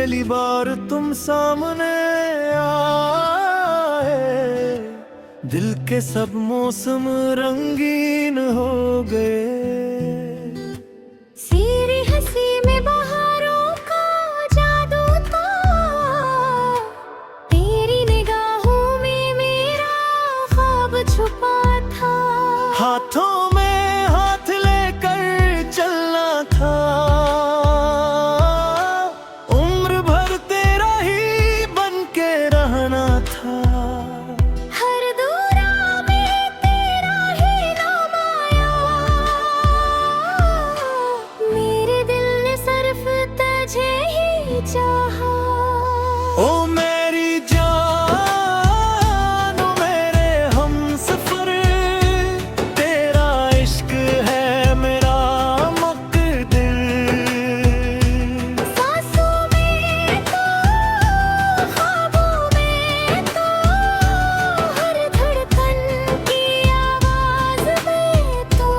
पहली बार तुम सामने आए, दिल के सब मौसम रंगीन हो गए। सीरी हंसी में बहारों का जादू था, तेरी निगाहों में मेरा ख्वाब छुपा था। हाथों में हाथ लेकर चलना था, उम्र भर तेरा ही बन के रहना था। हर दूरा में तेरा ही नाम आया, मेरे दिल ने सिर्फ तुझे ही चाहा। ओ मेरी जान, ओ मेरे हमसफर, तेरा इश्क है मेरा मुक़द्दर। सांसों में तो, ख्वाबों में तो, हर धड़कन की आवाज़ में तो।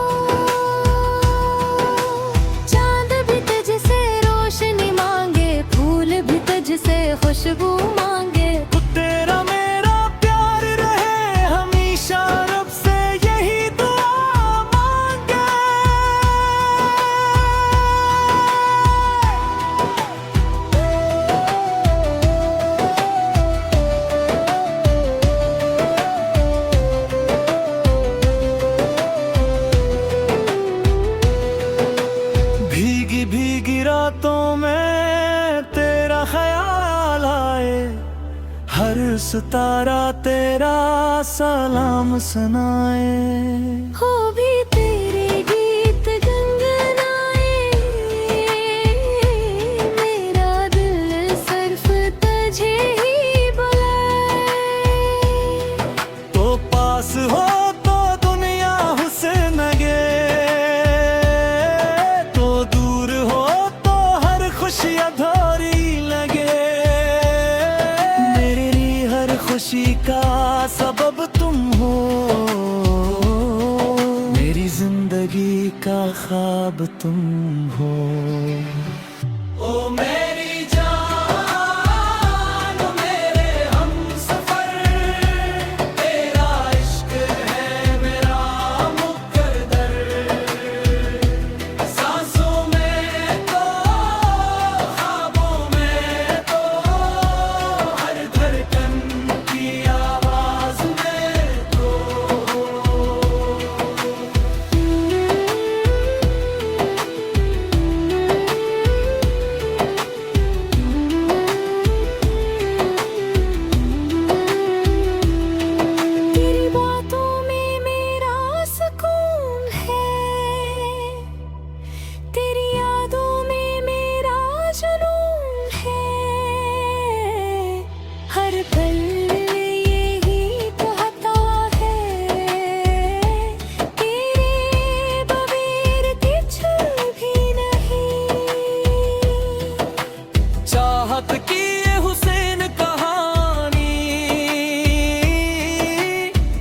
चांद भी तुझसे रोशनी मांगे, फूल भी तुझसे खुशबू मांगे। तो तेरा मेरा प्यार रहे हमेशा, रब से यही दुआ मांगे। भीगी भीगी रातों में तेरा ख्याल आए, हर सितारा तेरा सलाम सुनाए। हो भी तेरे गीत गुनगुनाए, मेरा दिल सिर्फ तुझे ही बुलाए। तो पास हो तो दुनिया हुस्न लगे, तो दूर हो तो हर खुशी अधूरी लगे। मेरे लिए हर खुशी का सबब तुम हो, मेरी जिंदगी का ख्वाब तुम हो। ओ मेरी जान, ओ मेरे हमसफर, तेरा इश्क है मेरा मुक़द्दर। सांसों में तो, ख्वाबों में तो, हर धड़कन की आवाज़ में तो। तेरी बातों में मेरा सुकून है, तेरी यादों में मेरा जुनून है। हर पल यही कहता है, तेरे बगैर कुछ भी नहीं। चाहत की ये हुसैन कहानी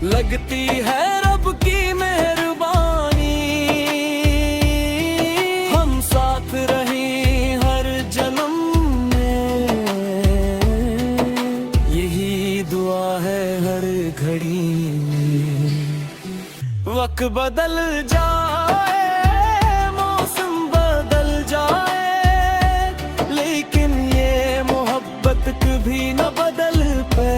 लगती है रब की मेहरबानी। हम साथ रहें हर जन्म में, यही दुआ है हर घड़ी में। वक्त बदल जाए, मौसम बदल जाए, लेकिन ये मोहब्बत कभी न बदल पे।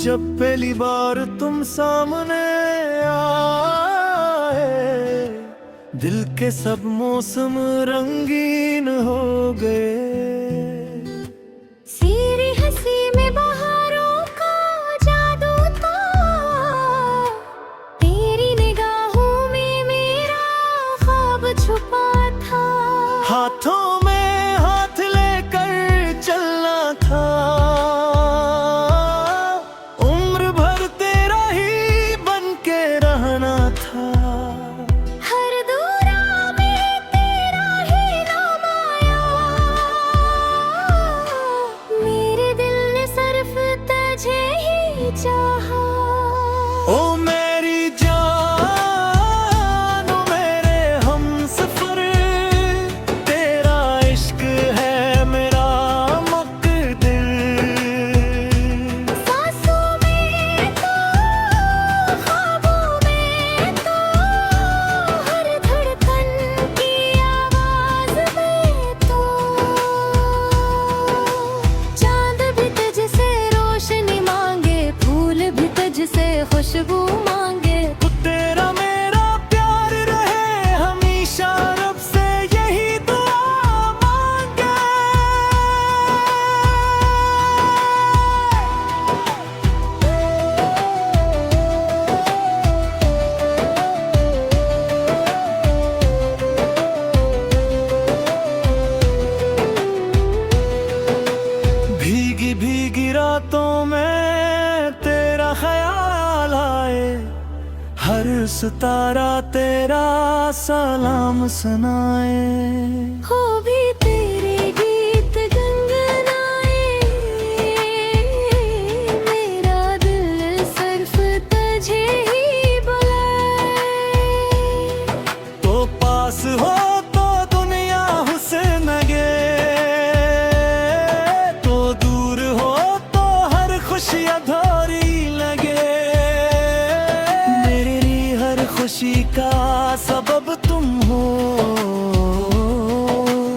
जब पहली बार तुम सामने आए, दिल के सब मौसम रंगीन हो गए। सीरी हंसी में बहारों का जादू था, तेरी निगाहों में मेरा ख्वाब छुपा था। हाथों में हाथ लेकर चलना था, उम्र भर तेरा ही बन के रहना था। हर दूरा में तेरा ही नाम आया, मेरे दिल ने सिर्फ तुझे ही चाहा। ओ मेरी जान, ओ मेरे हमसफर, तेरा इश्क है मेरा मुक़द्दर। सांसों में तो, ख्वाबों में तो, हर धड़कन की आवाज़ में तो। चांद भी तुझसे रोशनी मांगे, फूल भी तुझसे खुशबू मांगे। तो तेरा मेरा प्यार रहे हमेशा, रब से यही दुआ मांगे। भीगी भीगी रातों में तेरा ख्याल आए, हर सितारा तेरा सलाम सुनाए। हो भी तेरे गीत गुनगुनाए, मेरा दिल सिर्फ तुझे ही बुलाए। तो पास हो तो दुनिया हुस्न लगे, तो दूर हो तो हर खुशी अधूरी लगे। मेरी हर खुशी का सबब तुम हो,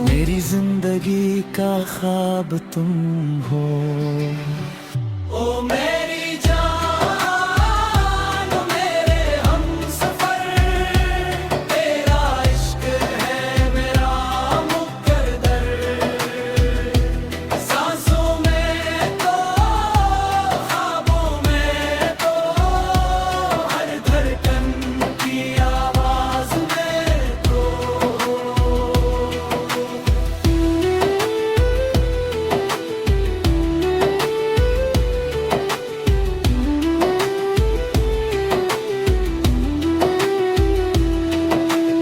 मेरी जिंदगी का ख्वाब तुम हो। ओ मेरी जान, ओ मेरे हमसफर, तेरा इश्क है मेरा मुक़द्दर। सांसों में तो, ख्वाबों में तो, हर धड़कन की आवाज़ में तो।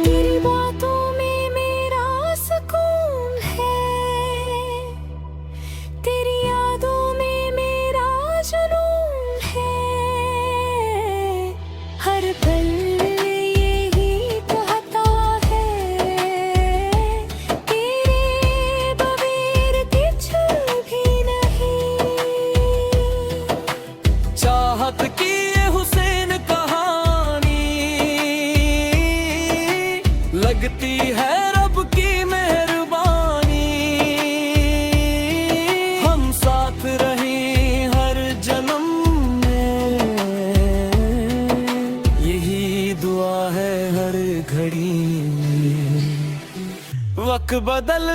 तेरी बातों में मेरा सुकून है, तेरी यादों में मेरा जुनून है। हर पल यही कहता है, तेरे बगैर कुछ भी नहीं। चाहत की ये हुसैन कहानी लगती है रब की मेहरबानी। हम साथ रहें हर जन्म में, यही दुआ है हर घड़ी। वक्त बदल